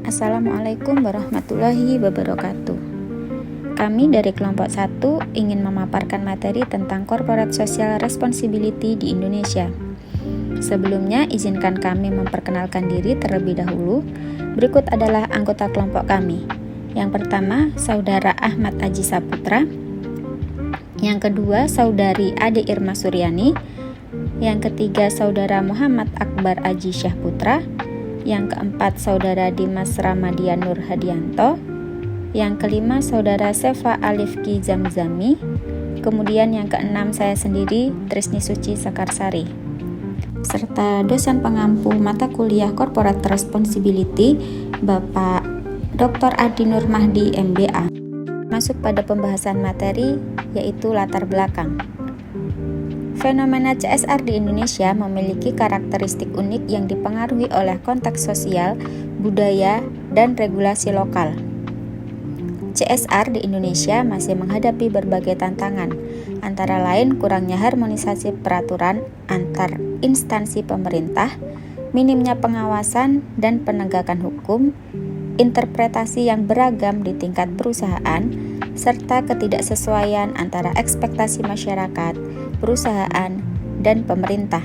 Assalamualaikum warahmatullahi wabarakatuh. Kami dari kelompok 1 ingin memaparkan materi tentang Corporate Social Responsibility di Indonesia. Sebelumnya, izinkan kami memperkenalkan diri terlebih dahulu. Berikut adalah anggota kelompok kami. Yang pertama, Saudara Ahmad Aji Saputra. Yang kedua, Saudari Ade Irma Suryani. Yang ketiga, Saudara Muhammad Akbar Aji Syahputra. Yang keempat, Saudara Dimas Ramadian Nur Hadianto. Yang kelima, Saudara Sefa Alifki Zamzami. Kemudian yang keenam, saya sendiri, Trisni Suci Sakarsari, serta dosen pengampu mata kuliah Corporate Responsibility, Bapak Dr. Adi Nur Mahdi MBA. Masuk pada pembahasan materi, yaitu latar belakang. Fenomena CSR di Indonesia memiliki karakteristik unik yang dipengaruhi oleh konteks sosial, budaya, dan regulasi lokal. CSR di Indonesia masih menghadapi berbagai tantangan, antara lain kurangnya harmonisasi peraturan antar instansi pemerintah, minimnya pengawasan dan penegakan hukum, interpretasi yang beragam di tingkat perusahaan, serta ketidaksesuaian antara ekspektasi masyarakat, perusahaan, dan pemerintah.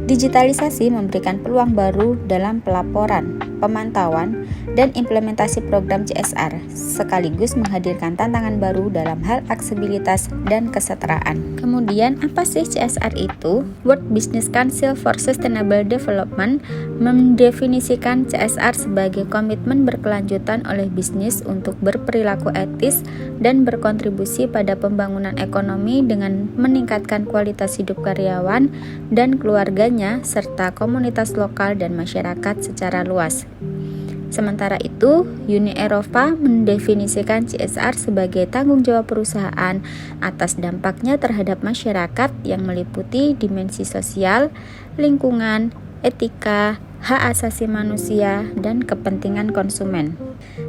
Digitalisasi memberikan peluang baru dalam pelaporan, pemantauan, dan implementasi program CSR, sekaligus menghadirkan tantangan baru dalam hal aksesibilitas dan kesetaraan. Kemudian, apa sih CSR itu? World Business Council for Sustainable Development mendefinisikan CSR sebagai komitmen berkelanjutan oleh bisnis untuk berperilaku etis dan berkontribusi pada pembangunan ekonomi dengan meningkatkan kualitas hidup karyawan dan keluarganya serta komunitas lokal dan masyarakat secara luas. Sementara itu, Uni Eropa mendefinisikan CSR sebagai tanggung jawab perusahaan atas dampaknya terhadap masyarakat yang meliputi dimensi sosial, lingkungan, etika, hak asasi manusia, dan kepentingan konsumen.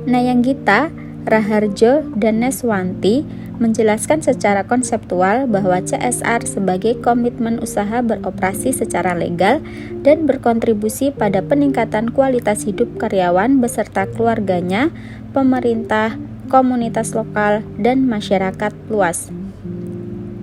Nayanggita, Raharjo, dan Neswanti menjelaskan secara konseptual bahwa CSR sebagai komitmen usaha beroperasi secara legal dan berkontribusi pada peningkatan kualitas hidup karyawan beserta keluarganya, pemerintah, komunitas lokal, dan masyarakat luas.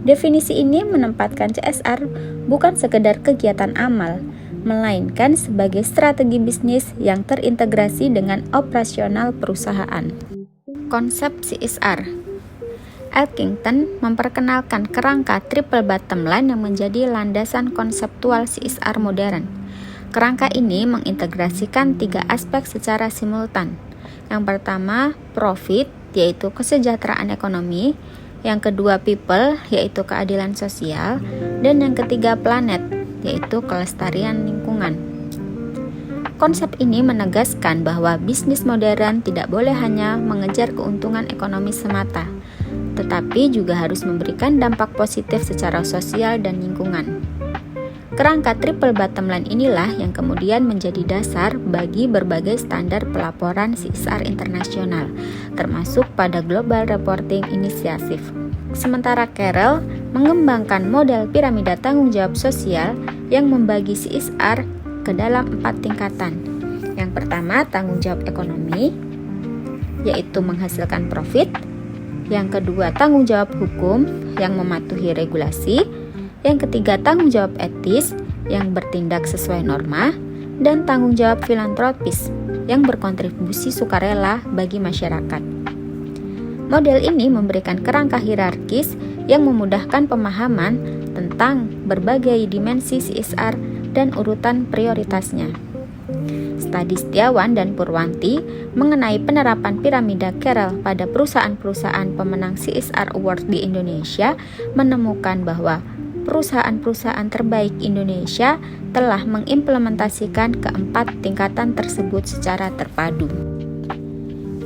Definisi ini menempatkan CSR bukan sekedar kegiatan amal, melainkan sebagai strategi bisnis yang terintegrasi dengan operasional perusahaan. Konsep CSR. Elkington memperkenalkan kerangka triple bottom line yang menjadi landasan konseptual CSR modern. Kerangka ini mengintegrasikan 3 aspek secara simultan. Yang pertama, profit, yaitu kesejahteraan ekonomi. Yang kedua, people, yaitu keadilan sosial. Dan yang ketiga, planet, yaitu kelestarian lingkungan. Konsep ini menegaskan bahwa bisnis modern tidak boleh hanya mengejar keuntungan ekonomi semata, tetapi juga harus memberikan dampak positif secara sosial dan lingkungan. Kerangka triple bottom line inilah yang kemudian menjadi dasar bagi berbagai standar pelaporan CSR internasional, termasuk pada Global Reporting Initiative. Sementara Carroll mengembangkan model piramida tanggung jawab sosial yang membagi CSR ke dalam 4 tingkatan. Yang pertama, tanggung jawab ekonomi, yaitu menghasilkan profit. Yang kedua, tanggung jawab hukum yang mematuhi regulasi. Yang ketiga, tanggung jawab etis yang bertindak sesuai norma. Dan tanggung jawab filantropis yang berkontribusi sukarela bagi masyarakat. Model ini memberikan kerangka hierarkis yang memudahkan pemahaman tentang berbagai dimensi CSR dan urutan prioritasnya. Studi Setiawan dan Purwanti mengenai penerapan piramida Carroll pada perusahaan-perusahaan pemenang CSR Award di Indonesia menemukan bahwa perusahaan-perusahaan terbaik Indonesia telah mengimplementasikan keempat tingkatan tersebut secara terpadu.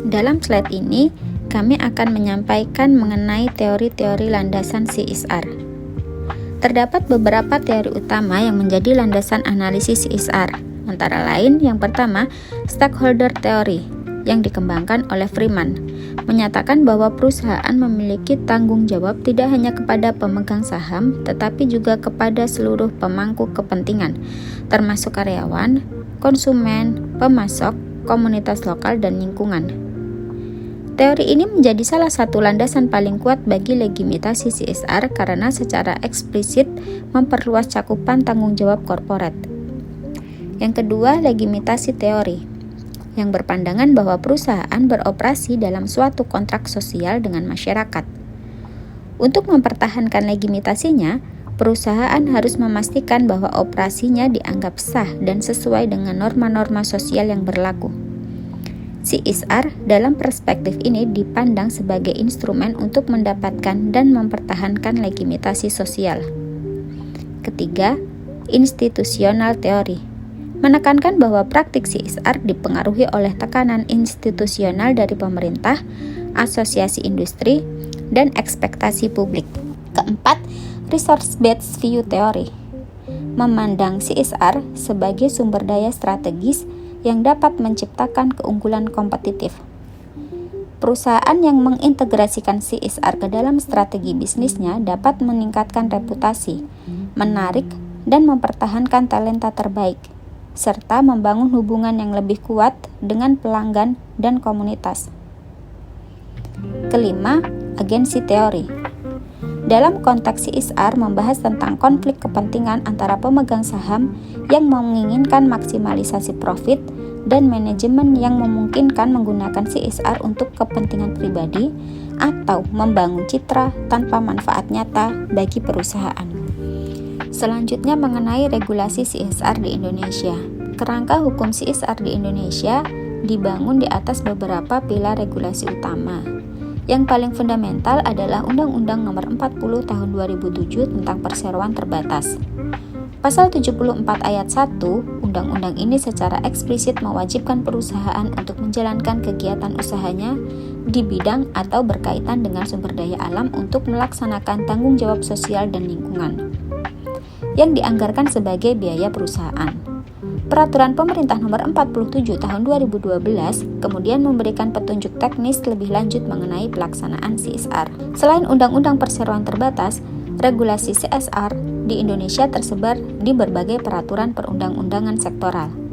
Dalam slide ini, kami akan menyampaikan mengenai teori-teori landasan CSR. Terdapat beberapa teori utama yang menjadi landasan analisis CSR. Antara lain, yang pertama, stakeholder theory yang dikembangkan oleh Freeman, menyatakan bahwa perusahaan memiliki tanggung jawab tidak hanya kepada pemegang saham, tetapi juga kepada seluruh pemangku kepentingan, termasuk karyawan, konsumen, pemasok, komunitas lokal, dan lingkungan. Teori ini menjadi salah satu landasan paling kuat bagi legitimasi CSR karena secara eksplisit memperluas cakupan tanggung jawab korporat. Yang kedua, legitimasi teori, yang berpandangan bahwa perusahaan beroperasi dalam suatu kontrak sosial dengan masyarakat. Untuk mempertahankan legitimasinya, perusahaan harus memastikan bahwa operasinya dianggap sah dan sesuai dengan norma-norma sosial yang berlaku. CSR dalam perspektif ini dipandang sebagai instrumen untuk mendapatkan dan mempertahankan legitimasi sosial. Ketiga, institusional teori, menekankan bahwa praktik CSR dipengaruhi oleh tekanan institusional dari pemerintah, asosiasi industri, dan ekspektasi publik. Keempat, resource-based view teori, memandang CSR sebagai sumber daya strategis yang dapat menciptakan keunggulan kompetitif. Perusahaan yang mengintegrasikan CSR ke dalam strategi bisnisnya dapat meningkatkan reputasi, menarik dan mempertahankan talenta terbaik, serta membangun hubungan yang lebih kuat dengan pelanggan dan komunitas. Kelima, agensi teori. Dalam konteks CSR membahas tentang konflik kepentingan antara pemegang saham yang menginginkan maksimalisasi profit dan manajemen yang memungkinkan menggunakan CSR untuk kepentingan pribadi atau membangun citra tanpa manfaat nyata bagi perusahaan. Selanjutnya mengenai regulasi CSR di Indonesia. Kerangka hukum CSR di Indonesia dibangun di atas beberapa pilar regulasi utama. Yang paling fundamental adalah Undang-Undang Nomor 40 Tahun 2007 tentang Perseroan Terbatas. Pasal 74 ayat 1, undang-undang ini secara eksplisit mewajibkan perusahaan untuk menjalankan kegiatan usahanya di bidang atau berkaitan dengan sumber daya alam untuk melaksanakan tanggung jawab sosial dan lingkungan yang dianggarkan sebagai biaya perusahaan. Peraturan Pemerintah Nomor 47 Tahun 2012 kemudian memberikan petunjuk teknis lebih lanjut mengenai pelaksanaan CSR. Selain Undang-Undang Perseroan Terbatas, regulasi CSR di Indonesia tersebar di berbagai peraturan perundang-undangan sektoral.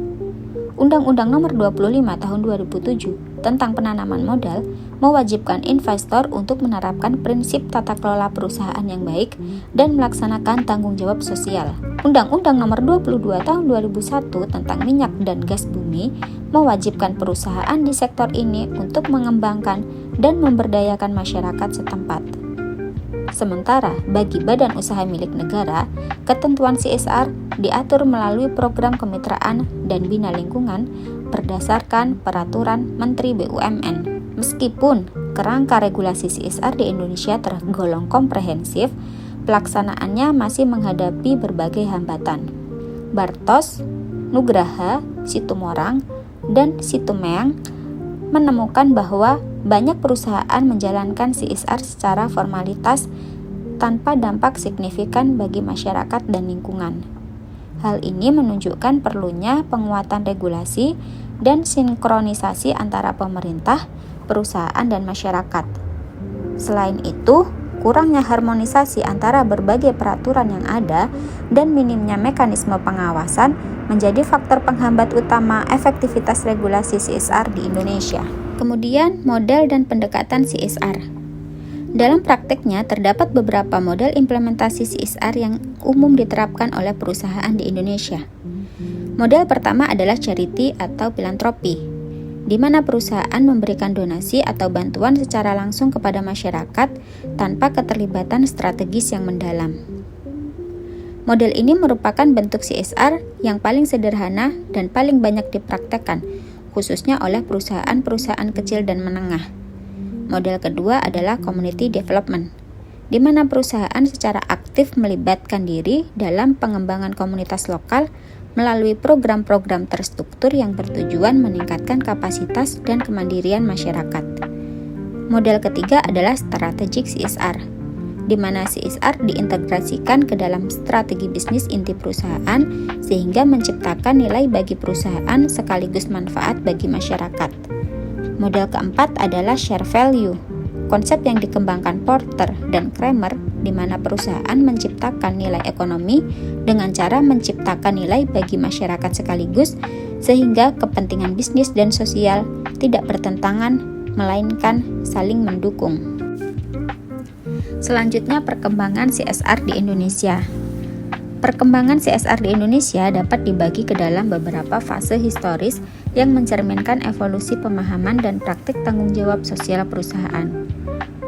Undang-Undang Nomor 25 Tahun 2007 tentang penanaman modal mewajibkan investor untuk menerapkan prinsip tata kelola perusahaan yang baik dan melaksanakan tanggung jawab sosial. Undang-Undang Nomor 22 Tahun 2001 tentang minyak dan gas bumi mewajibkan perusahaan di sektor ini untuk mengembangkan dan memberdayakan masyarakat setempat. Sementara bagi badan usaha milik negara, ketentuan CSR diatur melalui program kemitraan dan bina lingkungan berdasarkan peraturan Menteri BUMN. Meskipun kerangka regulasi CSR di Indonesia tergolong komprehensif, pelaksanaannya masih menghadapi berbagai hambatan. Bartos, Nugraha, Situmorang, dan Situmeang menemukan bahwa banyak perusahaan menjalankan CSR secara formalitas tanpa dampak signifikan bagi masyarakat dan lingkungan. Hal ini menunjukkan perlunya penguatan regulasi dan sinkronisasi antara pemerintah, perusahaan, dan masyarakat. Selain itu, kurangnya harmonisasi antara berbagai peraturan yang ada dan minimnya mekanisme pengawasan menjadi faktor penghambat utama efektivitas regulasi CSR di Indonesia. Kemudian, model dan pendekatan CSR. Dalam prakteknya, terdapat beberapa model implementasi CSR yang umum diterapkan oleh perusahaan di Indonesia. Model pertama adalah charity atau filantropi, di mana perusahaan memberikan donasi atau bantuan secara langsung kepada masyarakat tanpa keterlibatan strategis yang mendalam. Model ini merupakan bentuk CSR yang paling sederhana dan paling banyak dipraktekkan, khususnya oleh perusahaan-perusahaan kecil dan menengah. Model kedua adalah community development, di mana perusahaan secara aktif melibatkan diri dalam pengembangan komunitas lokal melalui program-program terstruktur yang bertujuan meningkatkan kapasitas dan kemandirian masyarakat. Model ketiga adalah strategic CSR, di mana CSR diintegrasikan ke dalam strategi bisnis inti perusahaan sehingga menciptakan nilai bagi perusahaan sekaligus manfaat bagi masyarakat. Model keempat adalah share value, konsep yang dikembangkan Porter dan Kramer di mana perusahaan menciptakan nilai ekonomi dengan cara menciptakan nilai bagi masyarakat sekaligus, sehingga kepentingan bisnis dan sosial tidak bertentangan, melainkan saling mendukung. Selanjutnya, perkembangan CSR di Indonesia. Perkembangan CSR di Indonesia dapat dibagi ke dalam beberapa fase historis yang mencerminkan evolusi pemahaman dan praktik tanggung jawab sosial perusahaan.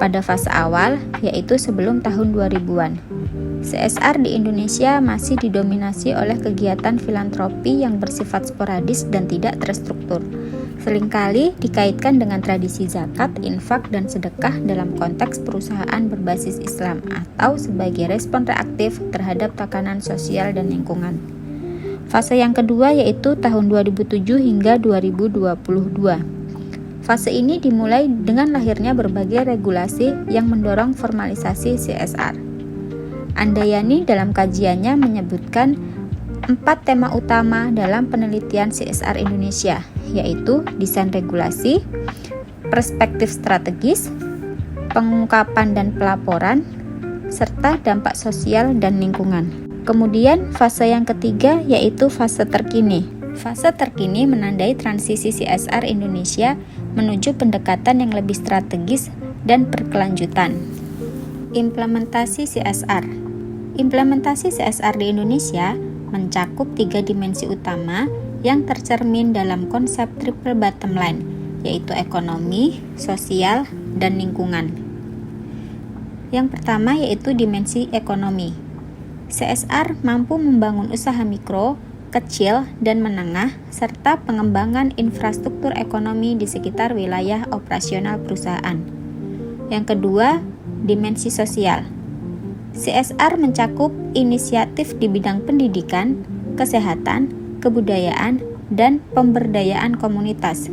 Pada fase awal, yaitu sebelum tahun 2000-an, CSR di Indonesia masih didominasi oleh kegiatan filantropi yang bersifat sporadis dan tidak terstruktur. Seringkali dikaitkan dengan tradisi zakat, infak, dan sedekah dalam konteks perusahaan berbasis Islam atau sebagai respon reaktif terhadap tekanan sosial dan lingkungan. Fase yang kedua yaitu tahun 2007 hingga 2022. Fase ini dimulai dengan lahirnya berbagai regulasi yang mendorong formalisasi CSR. Andayani dalam kajiannya menyebutkan 4 tema utama dalam penelitian CSR Indonesia, yaitu desain regulasi, perspektif strategis, pengungkapan dan pelaporan, serta dampak sosial dan lingkungan. Kemudian fase yang ketiga yaitu fase terkini. Fase terkini menandai transisi CSR Indonesia menuju pendekatan yang lebih strategis dan berkelanjutan. Implementasi CSR. Implementasi CSR di Indonesia mencakup 3 dimensi utama yang tercermin dalam konsep triple bottom line, yaitu ekonomi, sosial, dan lingkungan. Yang pertama yaitu dimensi ekonomi. CSR mampu membangun usaha mikro, kecil, dan menengah, serta pengembangan infrastruktur ekonomi di sekitar wilayah operasional perusahaan. Yang kedua, dimensi sosial. CSR mencakup inisiatif di bidang pendidikan, kesehatan, kebudayaan, dan pemberdayaan komunitas.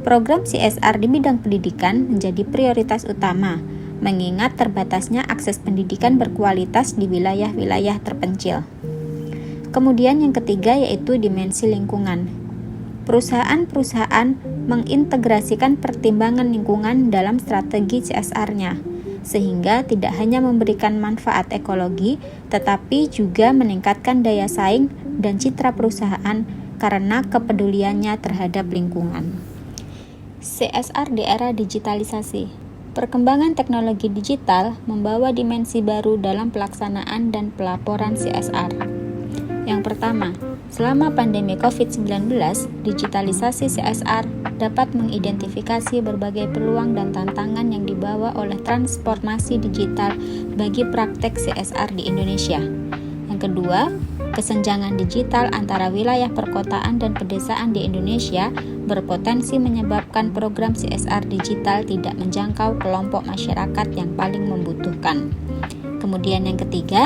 Program CSR di bidang pendidikan menjadi prioritas utama, mengingat terbatasnya akses pendidikan berkualitas di wilayah-wilayah terpencil. Kemudian yang ketiga yaitu dimensi lingkungan. Perusahaan-perusahaan mengintegrasikan pertimbangan lingkungan dalam strategi CSR-nya, sehingga tidak hanya memberikan manfaat ekologi, tetapi juga meningkatkan daya saing dan citra perusahaan karena kepeduliannya terhadap lingkungan. CSR di era digitalisasi. Perkembangan teknologi digital membawa dimensi baru dalam pelaksanaan dan pelaporan CSR. Yang pertama, selama pandemi COVID-19, digitalisasi CSR dapat mengidentifikasi berbagai peluang dan tantangan yang dibawa oleh transformasi digital bagi praktek CSR di Indonesia. Yang kedua, kesenjangan digital antara wilayah perkotaan dan pedesaan di Indonesia berpotensi menyebabkan program CSR digital tidak menjangkau kelompok masyarakat yang paling membutuhkan. Kemudian yang ketiga,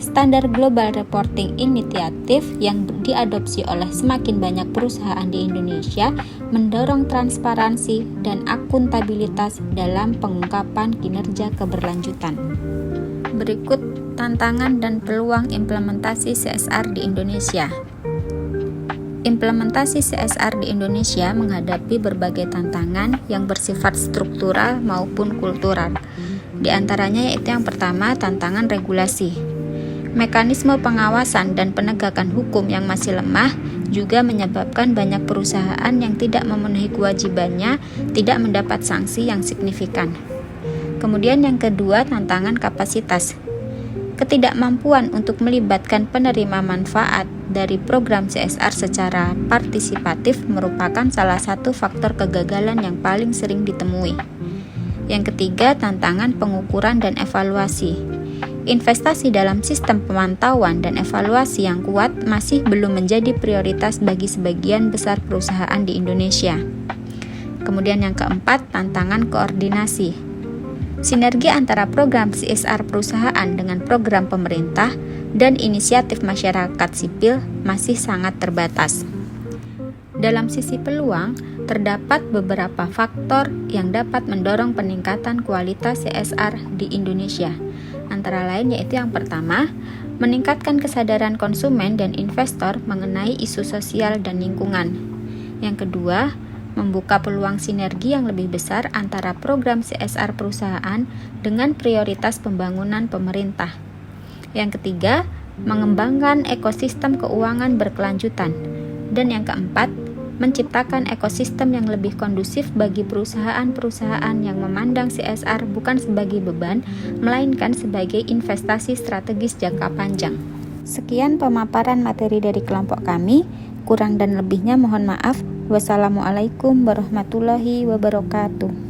standar Global Reporting Initiative yang diadopsi oleh semakin banyak perusahaan di Indonesia mendorong transparansi dan akuntabilitas dalam pengungkapan kinerja keberlanjutan. Berikut tantangan dan peluang implementasi CSR di Indonesia. Implementasi CSR di Indonesia menghadapi berbagai tantangan yang bersifat struktural maupun kultural. Di antaranya yaitu yang pertama, tantangan regulasi. Mekanisme pengawasan dan penegakan hukum yang masih lemah juga menyebabkan banyak perusahaan yang tidak memenuhi kewajibannya tidak mendapat sanksi yang signifikan. Kemudian yang kedua, tantangan kapasitas. Ketidakmampuan untuk melibatkan penerima manfaat dari program CSR secara partisipatif merupakan salah satu faktor kegagalan yang paling sering ditemui. Yang ketiga, tantangan pengukuran dan evaluasi. Investasi dalam sistem pemantauan dan evaluasi yang kuat masih belum menjadi prioritas bagi sebagian besar perusahaan di Indonesia. Kemudian yang keempat, tantangan koordinasi. Sinergi antara program CSR perusahaan dengan program pemerintah dan inisiatif masyarakat sipil masih sangat terbatas. Dalam sisi peluang, terdapat beberapa faktor yang dapat mendorong peningkatan kualitas CSR di Indonesia. Antara lain yaitu yang pertama, meningkatkan kesadaran konsumen dan investor mengenai isu sosial dan lingkungan. Yang kedua, membuka peluang sinergi yang lebih besar antara program CSR perusahaan dengan prioritas pembangunan pemerintah. Yang ketiga, mengembangkan ekosistem keuangan berkelanjutan. Dan yang keempat, menciptakan ekosistem yang lebih kondusif bagi perusahaan-perusahaan yang memandang CSR bukan sebagai beban, melainkan sebagai investasi strategis jangka panjang. Sekian pemaparan materi dari kelompok kami. Kurang dan lebihnya mohon maaf. Wassalamualaikum warahmatullahi wabarakatuh.